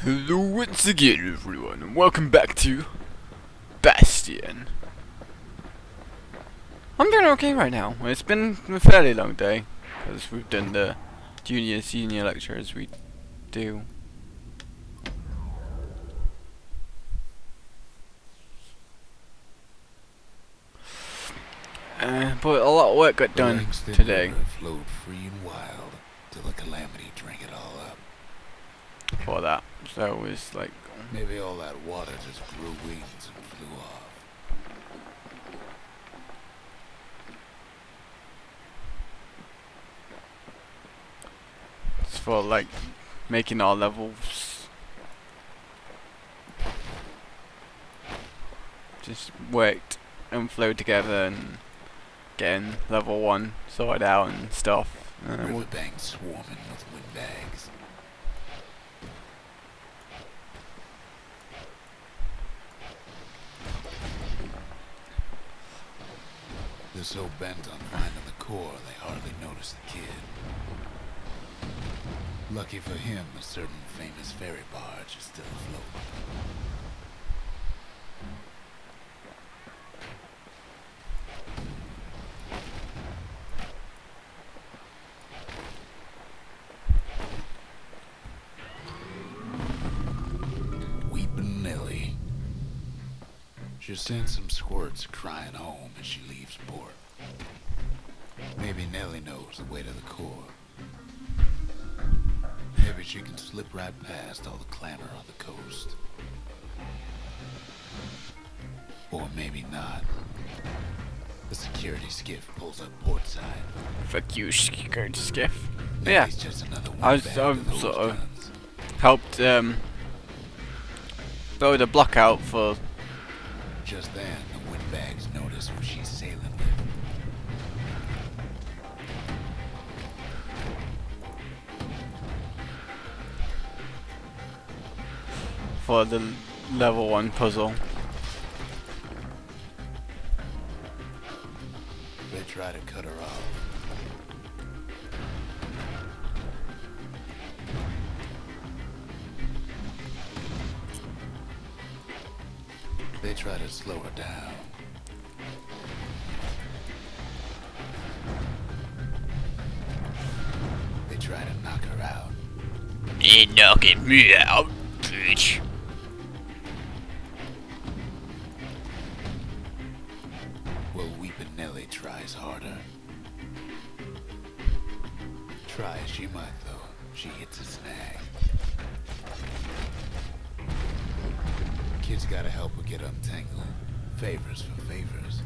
Hello once again everyone and welcome back to Bastion. I'm doing okay right now. It's been a fairly long day because we've done the junior senior lectures we do. But a lot of work got done today. Flowed free and wild till the calamity drank it all up. For that, so it was like Maybe all that water just grew wings and flew off. it's for like making our levels just worked and flowed together and getting level 1 sorted out and stuff. Riverbanks swarming with windbags. They're so bent on finding the core, they hardly notice the kid. Lucky for him, a certain famous ferry barge is still afloat. Weepin' Nellie. She sends some squirts crying home as she leaves port. Maybe Nellie knows the way to the core. Maybe she can slip right past all the clamor on the coast. Or maybe not. The security skiff pulls up portside. Fuck you, security skiff. Yeah, Nellie's just another I've windbag to those sort of guns. helped build a block out for Just then, the windbags notice who she's sailing with. the level 1 puzzle. They try to cut her off. They try to slow her down. They try to knock her out. Ain't knocking me out, bitch. Well, Weepin' Nellie tries harder. Try as she might, though, she hits a snag. Kid's gotta help her get untangled. Favors for favors.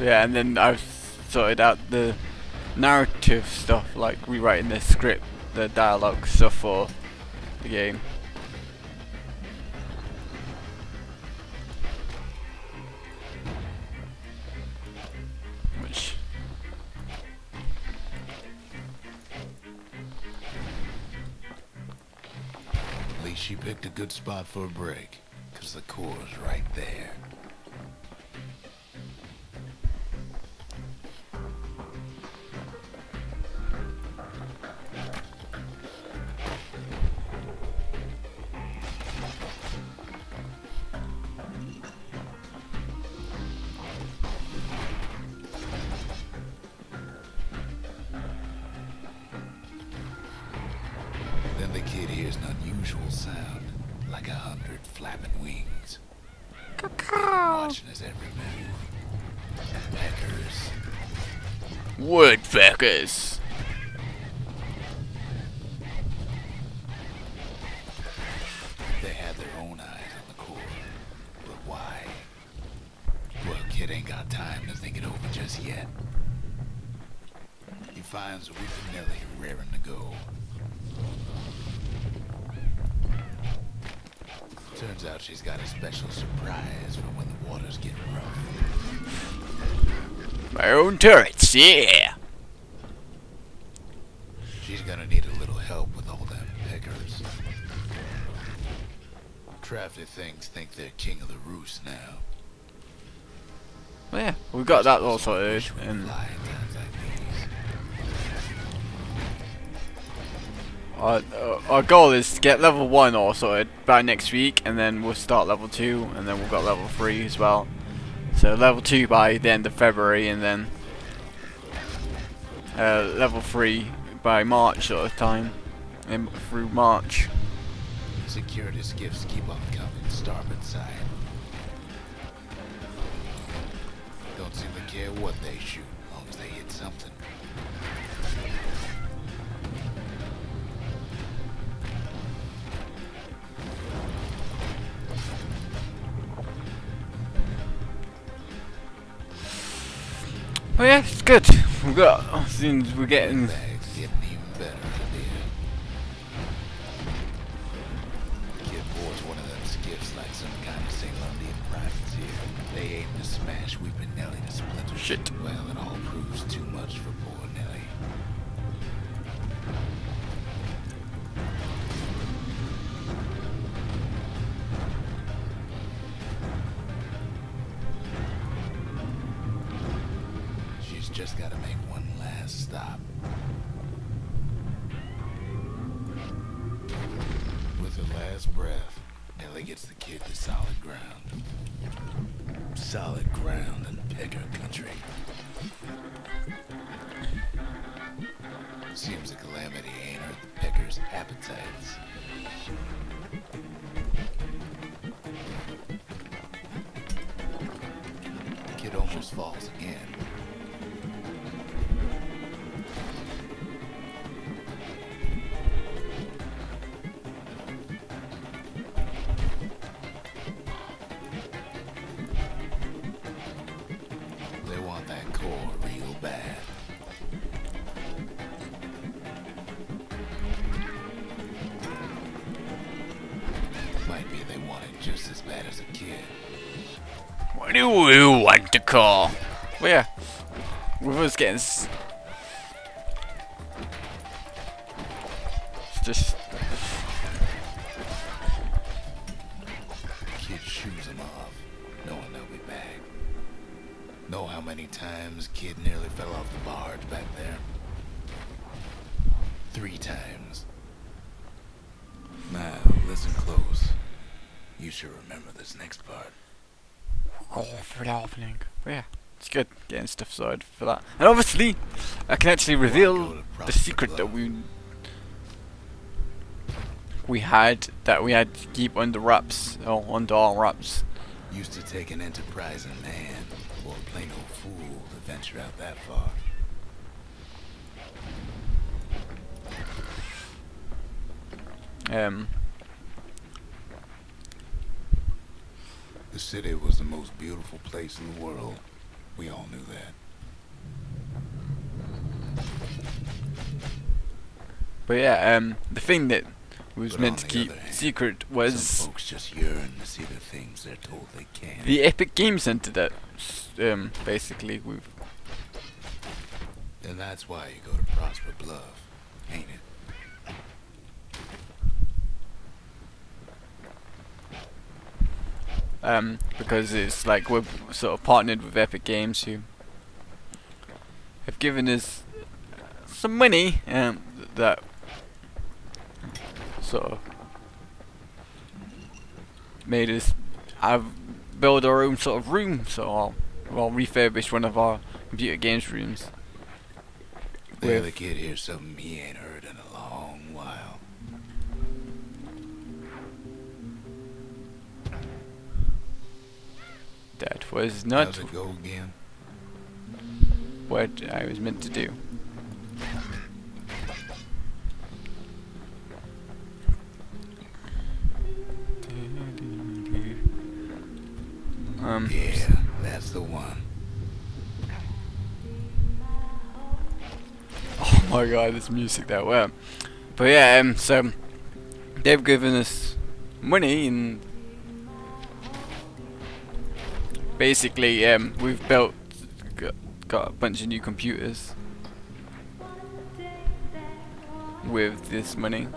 Yeah, and then I've sorted out the narrative stuff, like rewriting the script, the dialogue stuff for the game. Which At least she picked a good spot for a break, 'cause the core's right there. Then the kid hears an unusual sound, like 100 flapping wings. Watching his every move. Peckers. woodpeckers. They had their own eyes on the core. But why? Well, kid ain't got time to think it over just yet. He finds Weepin' Nellie raring to go. Turns out she's got a special surprise for when the waters get rough. My own turrets, yeah. She's gonna need a little help with all them peckers. Crafty things think they're king of the roost now. Well, yeah, we got that all sorted, and Fly in times like our goal is to get level 1 all sorted by next week, and then we'll start level 2, and then we've got level 3 as well. So level 2 by the end of February, and then level 3 by March sort of time, and through March. Security skiffs keep on coming, starboard side. Don't seem to care what they shoot, as long as they hit something. Oh yeah, it's good. We've got, since we're getting... Bags getting even better idea. Kid boards one of them skiffs like some kind of Ceylonian privateer. They aim to smash Weeping Nelly to splinters. Shit. Well, it all proves too much for poor Nelly. She's just got to make one last stop. With her last breath, Nelly gets the kid to solid ground. Solid ground in Pecker country. Seems the calamity ain't hurt the Peckers' appetites. The kid almost falls again. They want that core real bad. Might be they want it just as bad as a kid. What do you want to call? Well, yeah, with us getting it's just Kid shoes him off, knowing they'll be back. Know how many times kid nearly fell off the barge back there? 3 times. Now, listen close. You should remember this next part. for the opening. But yeah, it's good getting stuff sorted for that. And obviously, I can actually reveal the secret that we had to keep under wraps, or under all wraps. Used to take an enterprising man, or a plain old fool, to venture out that far. The city was the most beautiful place in the world. We all knew that. But yeah, the thing that was But meant on to the keep other hand, secret Some was folks just yearn to see the things they're told they can't. the Epic Game Center that basically we've And that's why you go to Prosper Bluff, ain't it? because it's like we're sort of partnered with Epic Games, who have given us some money that sort of made us build our own sort of room, so well refurbish one of our computer games rooms. There the kid hears something he ain't heard in a long while. That was not How's it go again? what I was meant to do. Yeah, that's the one. Oh my god, this music that well. But yeah, so they've given us money, and basically we've got a bunch of new computers with this money.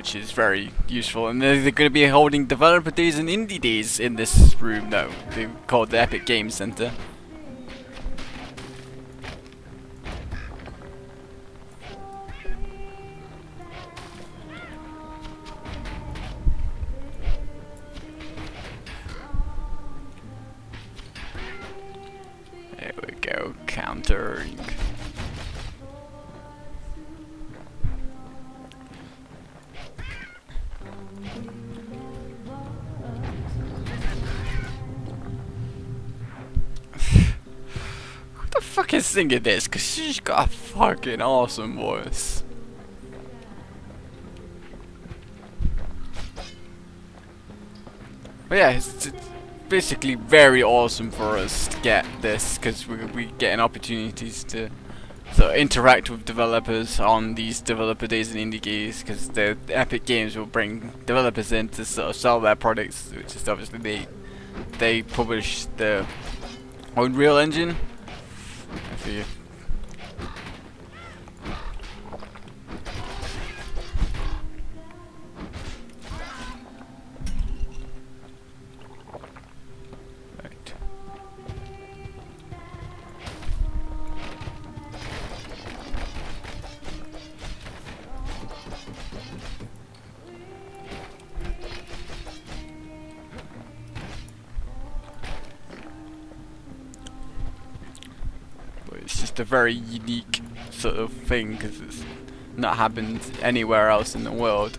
which is very useful. And they're going to be holding developer days and indie days in this room now. They're called the Epic Games Center. There we go, countering. Who the fuck is singing this? Cause she's got a fucking awesome voice. But yeah, it's basically very awesome for us to get this, because we get opportunities to sort of interact with developers on these developer days and indie games, because the Epic Games will bring developers in to sort of sell their products, which is obviously they publish the Unreal Engine. If you it's just a very unique sort of thing, because it's not happened anywhere else in the world.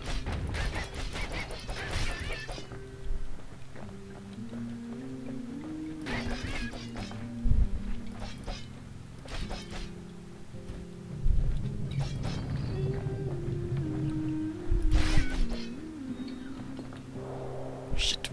Shit.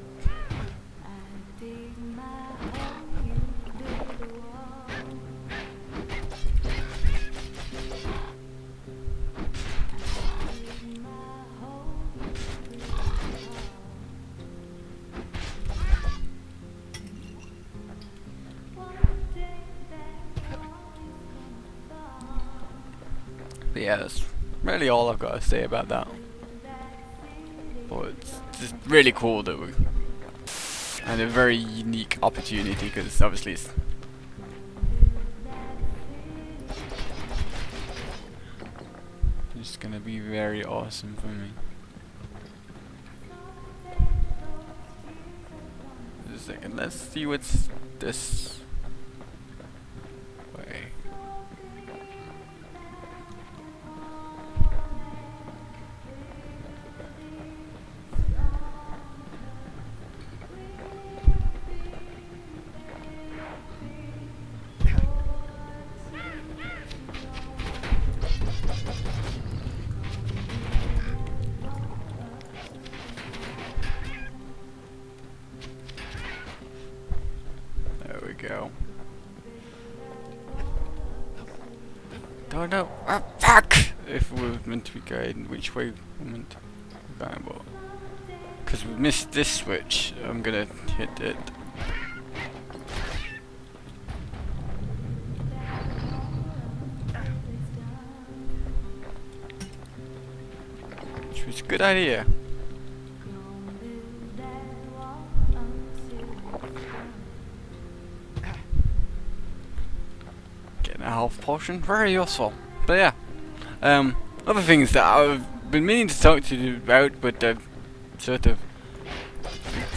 But yeah, that's really all I've got to say about that. But it's just really cool that we and a very unique opportunity, because obviously it's just gonna be very awesome for me. Just a second, let's see what's this way. There we go. Don't know. Ah, fuck! If we're meant to be going, which way we're meant to be going, but because we missed this switch, I'm gonna hit it. Which was a good idea. Getting a health potion, very useful. But yeah, other things that I've been meaning to talk to you about, but sort of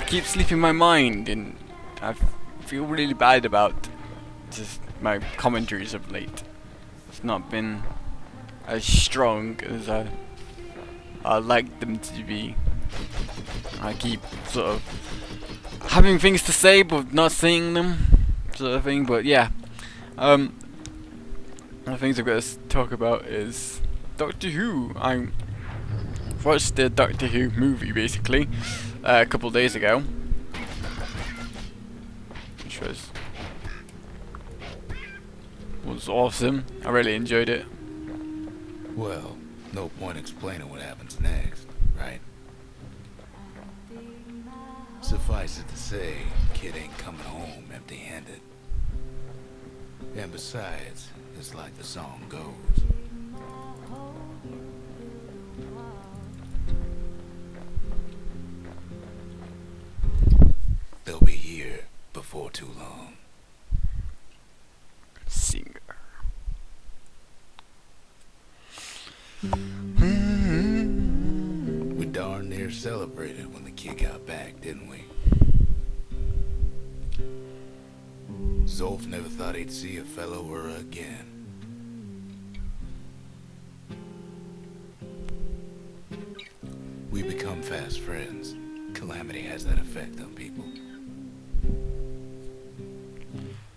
keep slipping my mind, and I feel really bad about just my commentaries of late. It's not been as strong as I like them to be. I keep sort of having things to say but not saying them, sort of thing. But yeah, one of the things I've got to talk about is Doctor Who. I watched the Doctor Who movie basically a couple of days ago, which was awesome. I really enjoyed it. Well, no point explaining what happens next, right? Suffice it to say, kid ain't coming home empty-handed. And besides, it's like the song goes. kid got back, didn't we? Zolf never thought he'd see a fellow or again. We become fast friends. Calamity has that effect on people.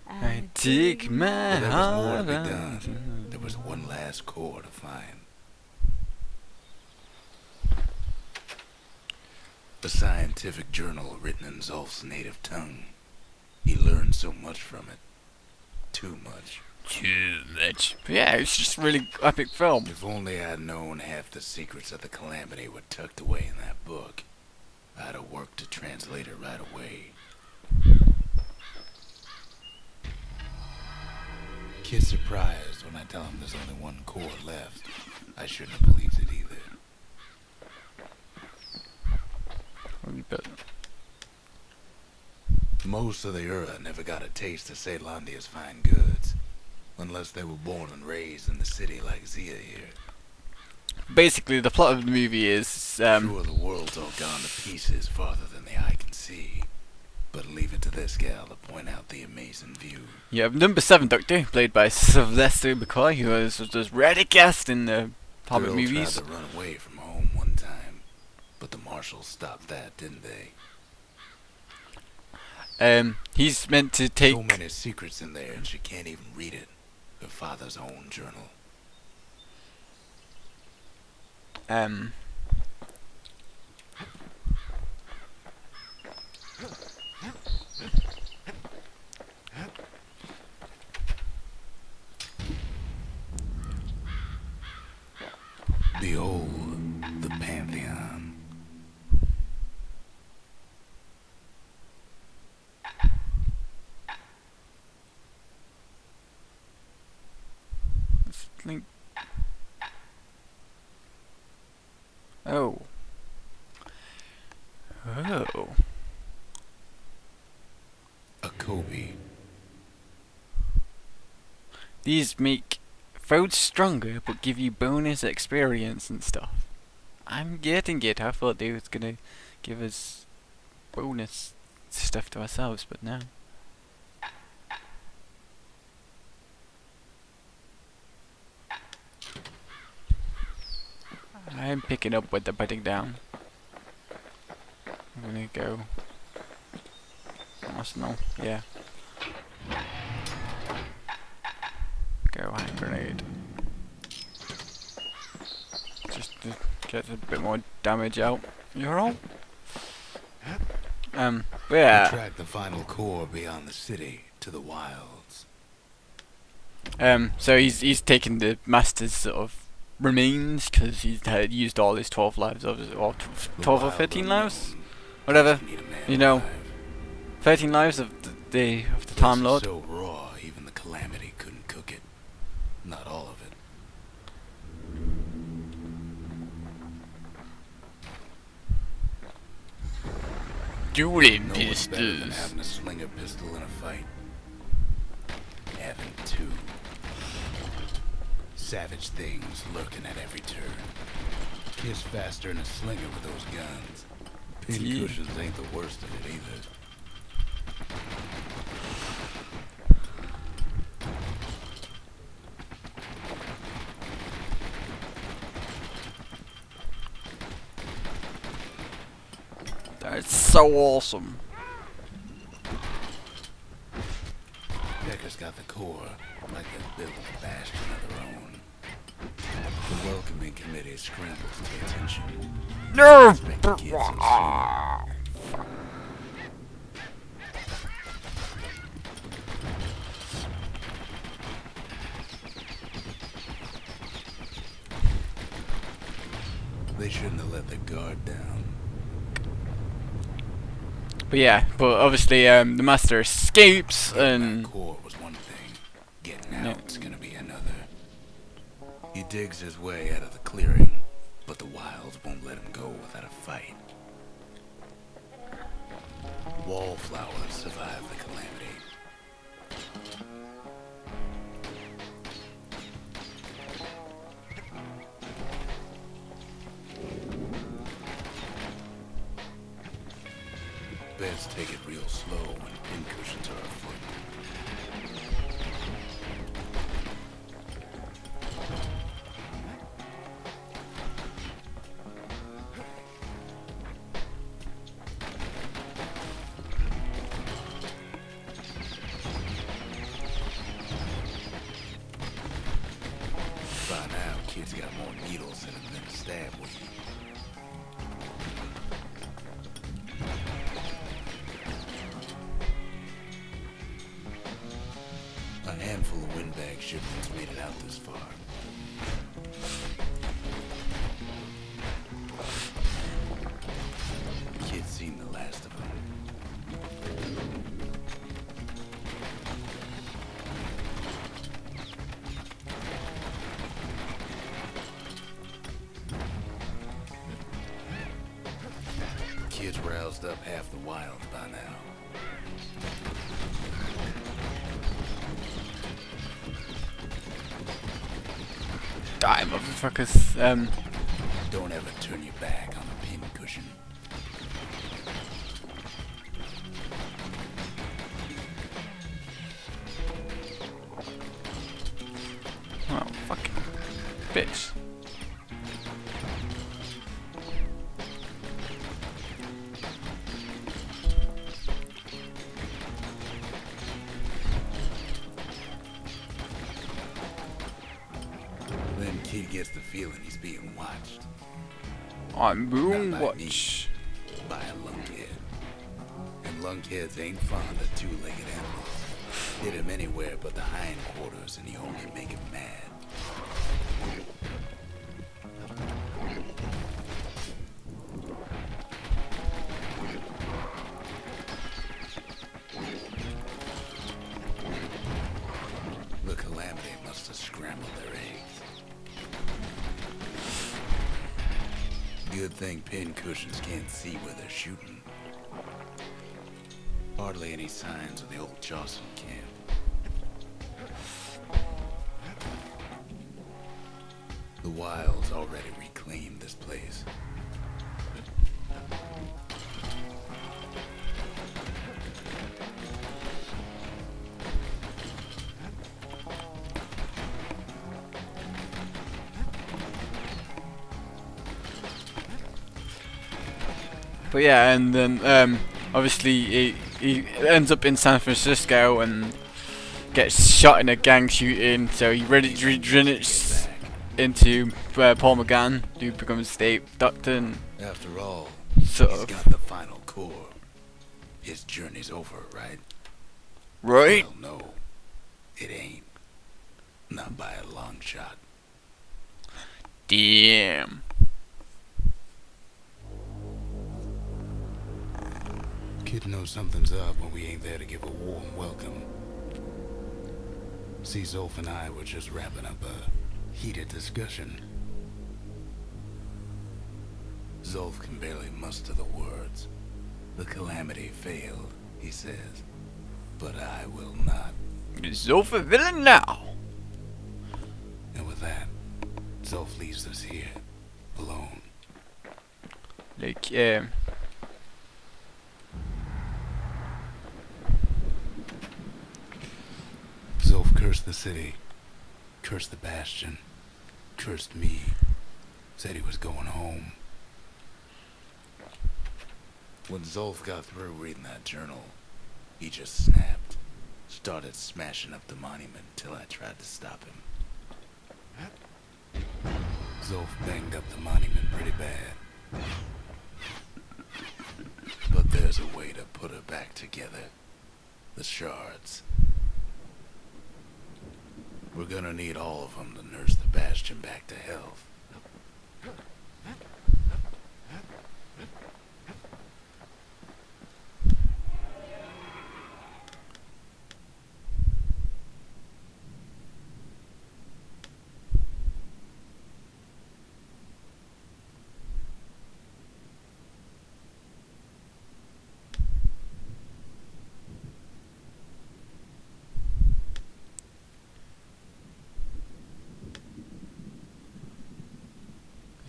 I take my But there was more to heart be out. done. There was one last core to find. A scientific journal written in Zolf's native tongue. He learned so much from it. Too much. Too much. But yeah, it's just a really epic film. If only I'd known half the secrets of the Calamity were tucked away in that book, I'd have worked to translate it right away. Kid's surprised when I tell him there's only one core left. I shouldn't have believed it either. But Most of the Ura never got a taste of Ceylondia's fine goods, unless they were born and raised in the city like Zia here. basically, the plot of the movie is Sure, the world's all gone to pieces farther than the eye can see, but leave it to this gal to point out the amazing view. you have number 7 Doctor, played by Sylvester McCoy, who was rarely cast in the Hobbit Girl movies. tried to run away from home one time, but the marshals stopped that, didn't they? He's meant to take. So many secrets in there, and she can't even read it. Her father's own journal. Behold the Pantheon. Link. Oh. Oh. A Kobe. These make foes stronger, but give you bonus experience and stuff. I'm getting it. I thought they was gonna give us bonus stuff to ourselves, but no. I'm picking up what they're putting down. I'm gonna go. Arsenal, yeah. Go hand grenade. Just to get a bit more damage out. You're all. But We yeah. track the final core beyond the city to the wilds. So he's taken the master's sort of remains because he's had used all his 12 lives of his, or 12 or 13 lives, whatever. Need a man You know, alive. 13 lives of the Time This is Lord. so raw, even the Calamity couldn't cook it. Not all of it. Dueling No one's better than pistols. having a slinger pistol in a fight. Having two. Savage things lurking at every turn. Kid's faster than a slinger with those guns. Yeah. Pincushions ain't the worst of it either. That's so awesome. Decker's got the core, like they're building a Bastion of their own. The welcoming committee scrambles to pay attention. No! Let's make the kids so soon. They shouldn't have let the guard down. But yeah, but obviously the master escapes Getting and that core was one thing. Getting Yeah. out's gonna be another. He digs his way out of the clearing, but the wilds won't let him go without a fight. Wallflowers survive the Calamity. Best take it real slow when pincushions are afoot. By now, kids got more needles in them than a stab wound. A handful of windbag shipments made it out this far. Kids seen the last of them. Kids roused up half the wild by now. Die, motherfuckers. Don't ever turn your back on a pincushion. Oh, fucking bitch. Then kid gets the feeling he's being watched I'm being Not by watched. by a lunkhead. And lunkheads ain't fond of two-legged animals. Hit him anywhere but the hindquarters and he only make him mad. The Calamity must have scrambled their eggs. Good thing pincushions can't see where they're shooting. Hardly any signs of the old Jocelyn camp. The Wilds already reclaimed this place. But yeah, and then obviously he ends up in San Francisco and gets shot in a gang shooting. So he retreats into Paul McGann, who becomes state doctor. And After all, sort he's of, got the final core. His journey's over, right? right? Well, no, it ain't. Not by a long shot. Damn. Kid knows something's up when we ain't there to give a warm welcome. See, Zolf and I were just wrapping up a heated discussion. Zolf can barely muster the words. The Calamity failed, he says. But I will not. It's over villain now. And with that, Zolf leaves us here, alone. Like, Zolf cursed the city, cursed the Bastion, cursed me, said he was going home. When Zolf got through reading that journal, he just snapped, started smashing up the monument till I tried to stop him. Zolf banged up the monument pretty bad. But there's a way to put her back together. The shards. We're gonna need all of them to nurse the Bastion back to health.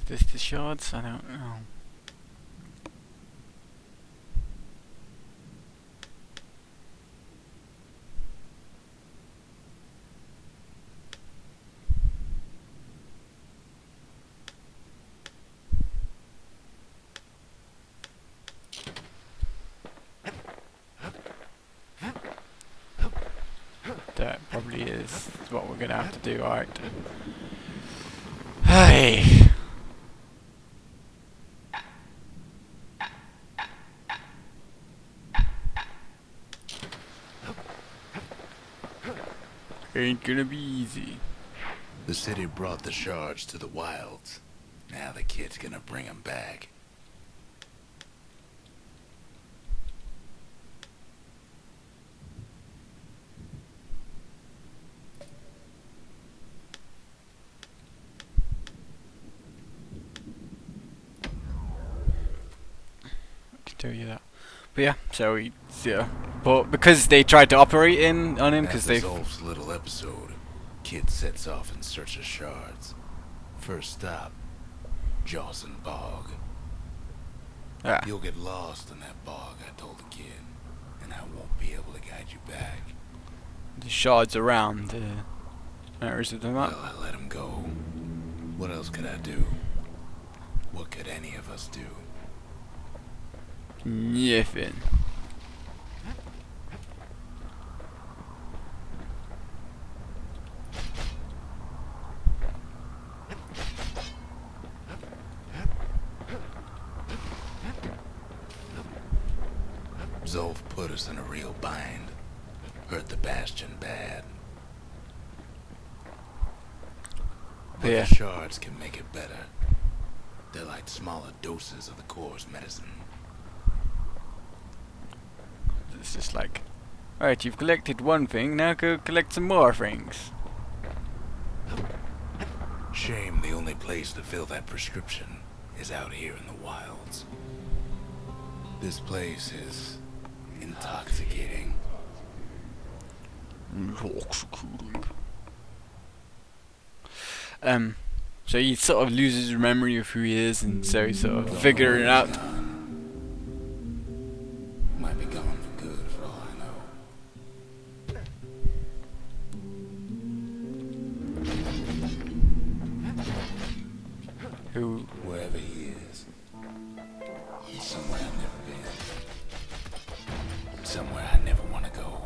is this the shards? I don't know. probably is what we're gonna have to do. Alright. Hey. Ain't gonna be easy. The city brought the shards to the wilds. Now the kid's gonna bring 'em back. Tell you that. But yeah, so yeah. But because they tried to operate in on him, because they. Zolf's little episode. Kid sets off in search of shards. First stop, Jawson Bog. Yeah. You'll get lost in that bog, I told the kid, and I won't be able to guide you back. The shards around the areas of the map. Well, I let him go. What else could I do? What could any of us do? Nothing. Zolf put us in a real bind. Hurt the Bastion bad. But Yeah. the shards can make it better. They're like smaller doses of the core's medicine. It's just like, alright, you've collected one thing, now go collect some more things. Shame the only place to fill that prescription is out here in the wilds. This place is intoxicating. So he sort of loses memory of who he is, and so he's sort of figuring it out. Might be gone for good for all I know. Who? Wherever he is, he's somewhere I've never been. Somewhere I never want to go.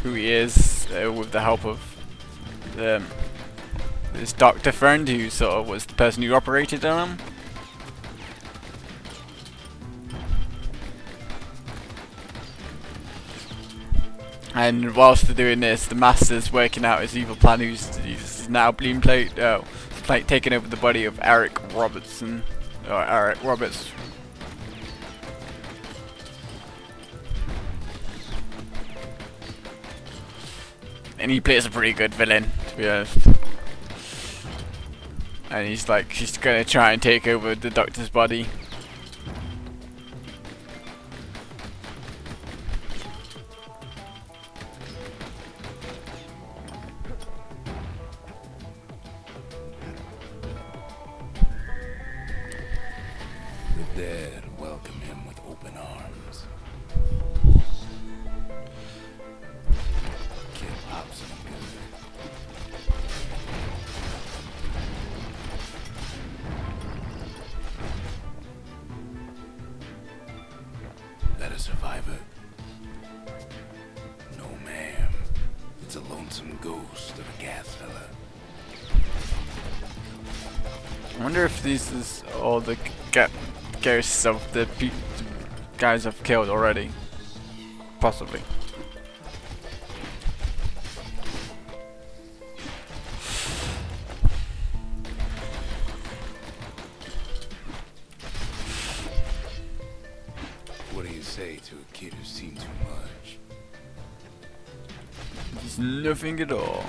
Who he is, with the help of his doctor friend, who sort of was the person who operated on him. And whilst they're doing this, the Master's working out his evil plan, he's now being taking over the body of Eric Robertson, or Eric Roberts. And he plays a pretty good villain, to be honest. And he's gonna try and take over the Doctor's body. The dead welcome him with open arms. Kid pops him good. That a survivor? No, ma'am. It's a lonesome ghost of a gas fella. I wonder if this is all the ghosts of the guys I've killed already. Possibly. What do you say to a kid who's seen too much? There's nothing at all.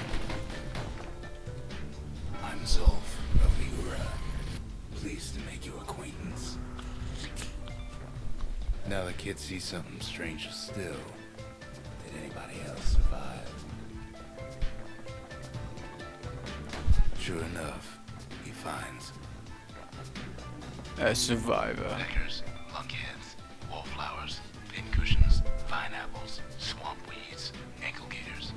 I'm Zolf of Ura. Pleased to make your acquaintance. Now the kid sees something stranger still. Did anybody else survive? Sure enough, he finds A survivor. Peckers, lunkheads, wallflowers, pincushions, vine apples, swamp weeds, ankle gators.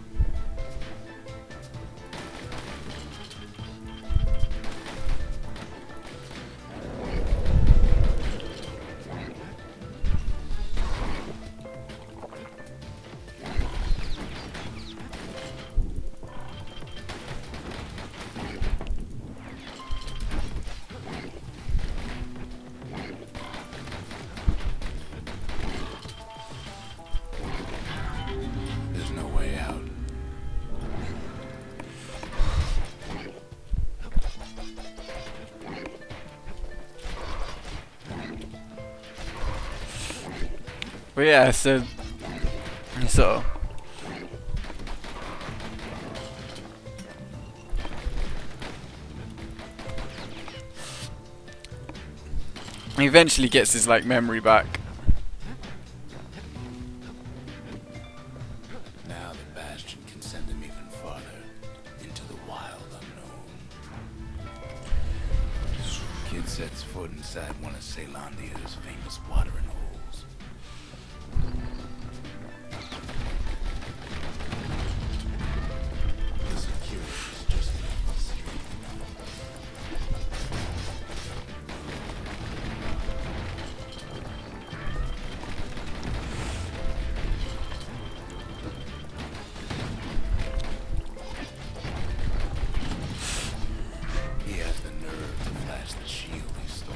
There's no way out. But yeah, so he eventually gets his like memory back. Now the Bastion can send him even farther into the wild unknown. Kid sets foot inside one of Ceylondia's famous watering holes. The security is just off the street. He has the nerve to flash the shield he stole.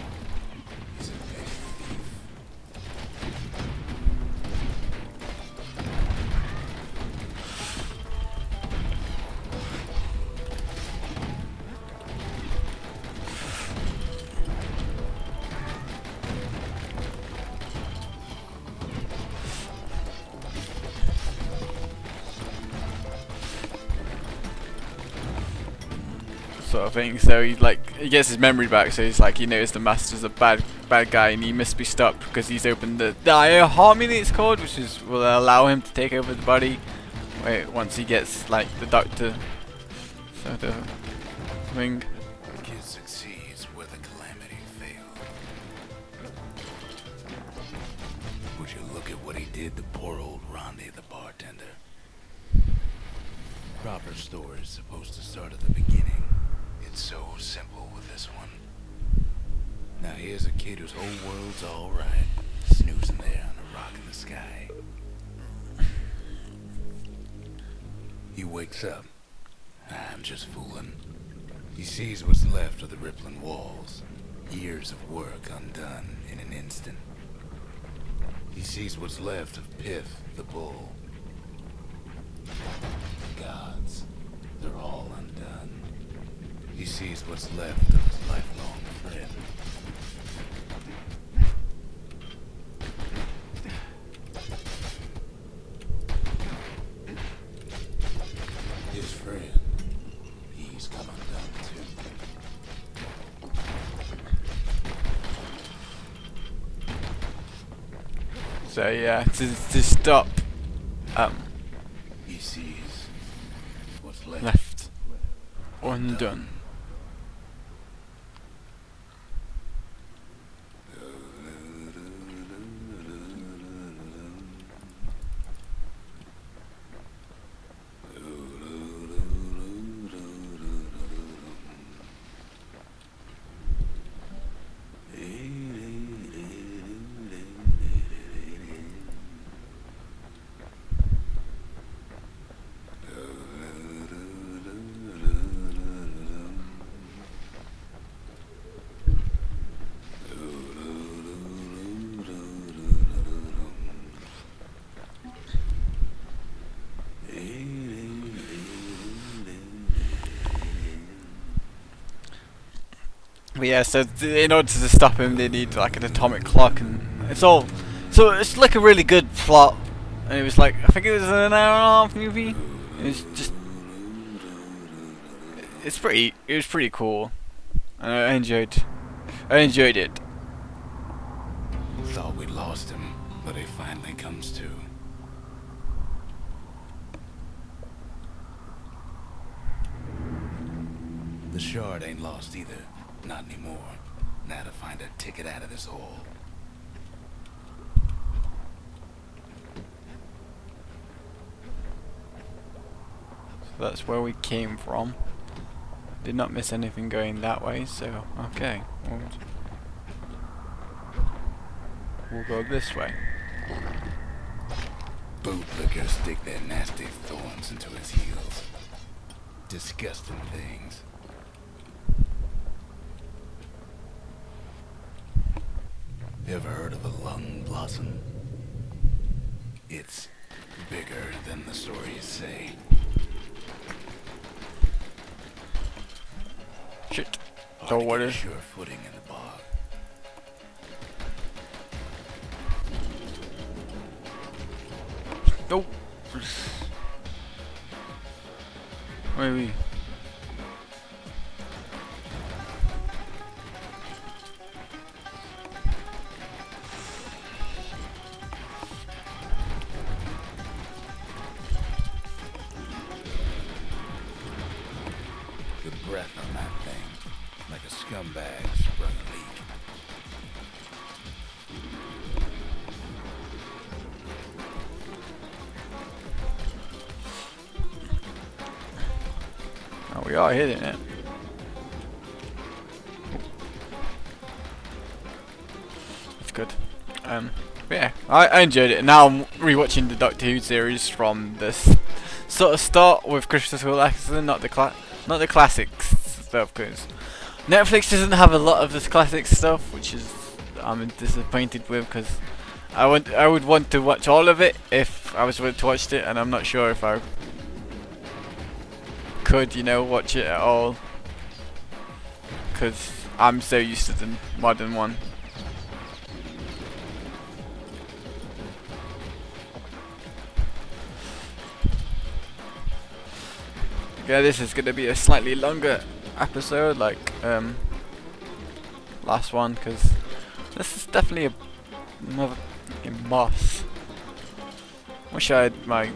He's a petty thief. Sort of thing. So he gets his memory back. So he's like, he knows the master's a bad guy, and he must be stopped because he's opened the harmony it's called, which is will allow him to take over the body. Once he gets like the doctor sort of thing. The kid succeeds where the calamity failed. Would you look at what he did to poor old Rondi, the bartender? Proper story is supposed to start at the beginning. It's so simple with this one. Now here's a kid whose whole world's alright, snoozing there on a rock in the sky. He wakes up. I'm just fooling. He sees what's left of the rippling walls. Years of work undone in an instant. He sees what's left of Piff, the bull. Gods, they're all undone. He sees what's left of his lifelong friend. His friend, he's come undone too. So yeah, to stop He sees what's left undone. But yeah, so in order to stop him, they need like an atomic clock, and it's all. So it's like a really good plot, and it was like I think it was an hour and a half movie. It was just, it was pretty cool, and I enjoyed it. Thought we lost him, but he finally comes to. The shard ain't lost either. Not anymore. Now to find a ticket out of this hole. So that's where we came from. Did not miss anything going that way, so okay. We'll go this way. Bootlickers stick their nasty thorns into his heels. Disgusting things. Ever heard of a lung blossom? It's bigger than the stories say. Shit. Hard So to what get a is? sure footing in the bog. Nope. Where are we? The breath on that thing, like a scumbag sprung a leak. Oh, we are hitting it. That's good. But yeah, I enjoyed it. Now I'm rewatching the Doctor Who series from this sort of start with Christopher Eccleston, not the classics stuff, because Netflix doesn't have a lot of this classic stuff, which is I'm disappointed with, because I would want to watch all of it if I was to watch it, and I'm not sure if I could, you know, watch it at all, because I'm so used to the modern one. Yeah, this is gonna be a slightly longer episode, like last one, because this is definitely a motherfucking moss. Wish I had my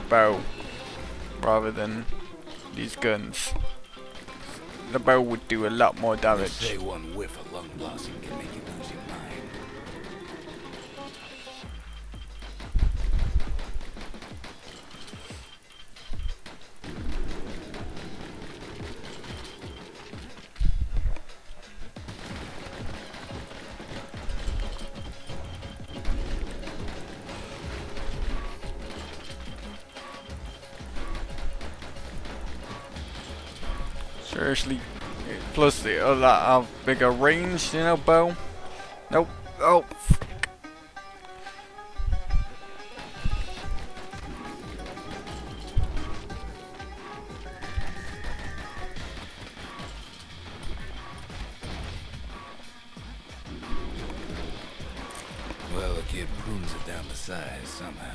bow rather than these guns. The bow would do a lot more They damage. say one whiff of lung blossom can make you lose your mind. Seriously, plus the lot bigger range, you know, bow. Nope. Oh. Well, the kid prunes it down to size somehow.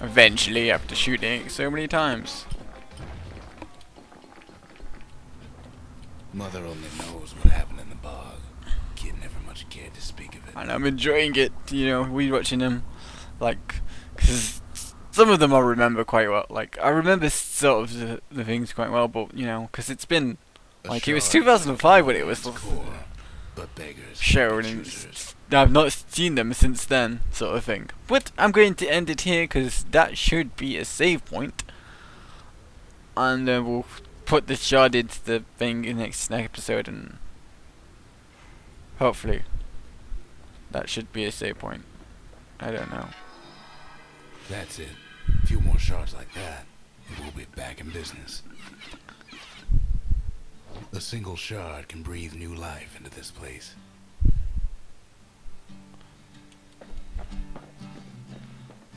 Eventually, after shooting it so many times. Mother only knows what happened in the bog. Kid never much cared to speak of it. And I'm enjoying it, you know, rewatching them, like, because some of them I remember quite well. Like, I remember sort of the things quite well, but, you know, because it's been, like, it was 2005 when it was core, but beggars shown, be and choosers. I've not seen them since then, sort of thing. But I'm going to end it here, because that should be a save point. And then we'll put the shard into the thing in the next episode, and hopefully that should be a save point. I don't know. That's it. A few more shards like that, and we'll be back in business. A single shard can breathe new life into this place.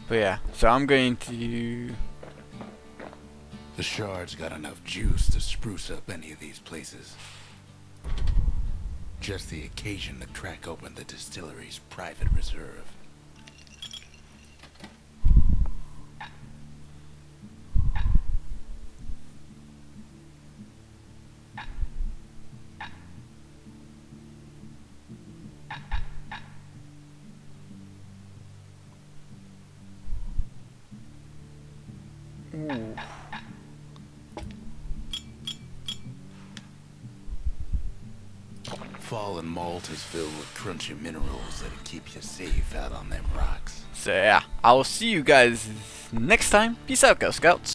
But yeah, so I'm going to... The shard's got enough juice to spruce up any of these places. Just the occasion to crack open the distillery's private reserve. Ooh. fallen malt is filled with crunchy minerals that'll keep you safe out on them rocks. So yeah, I will see you guys next time. Peace out, Girl Scouts.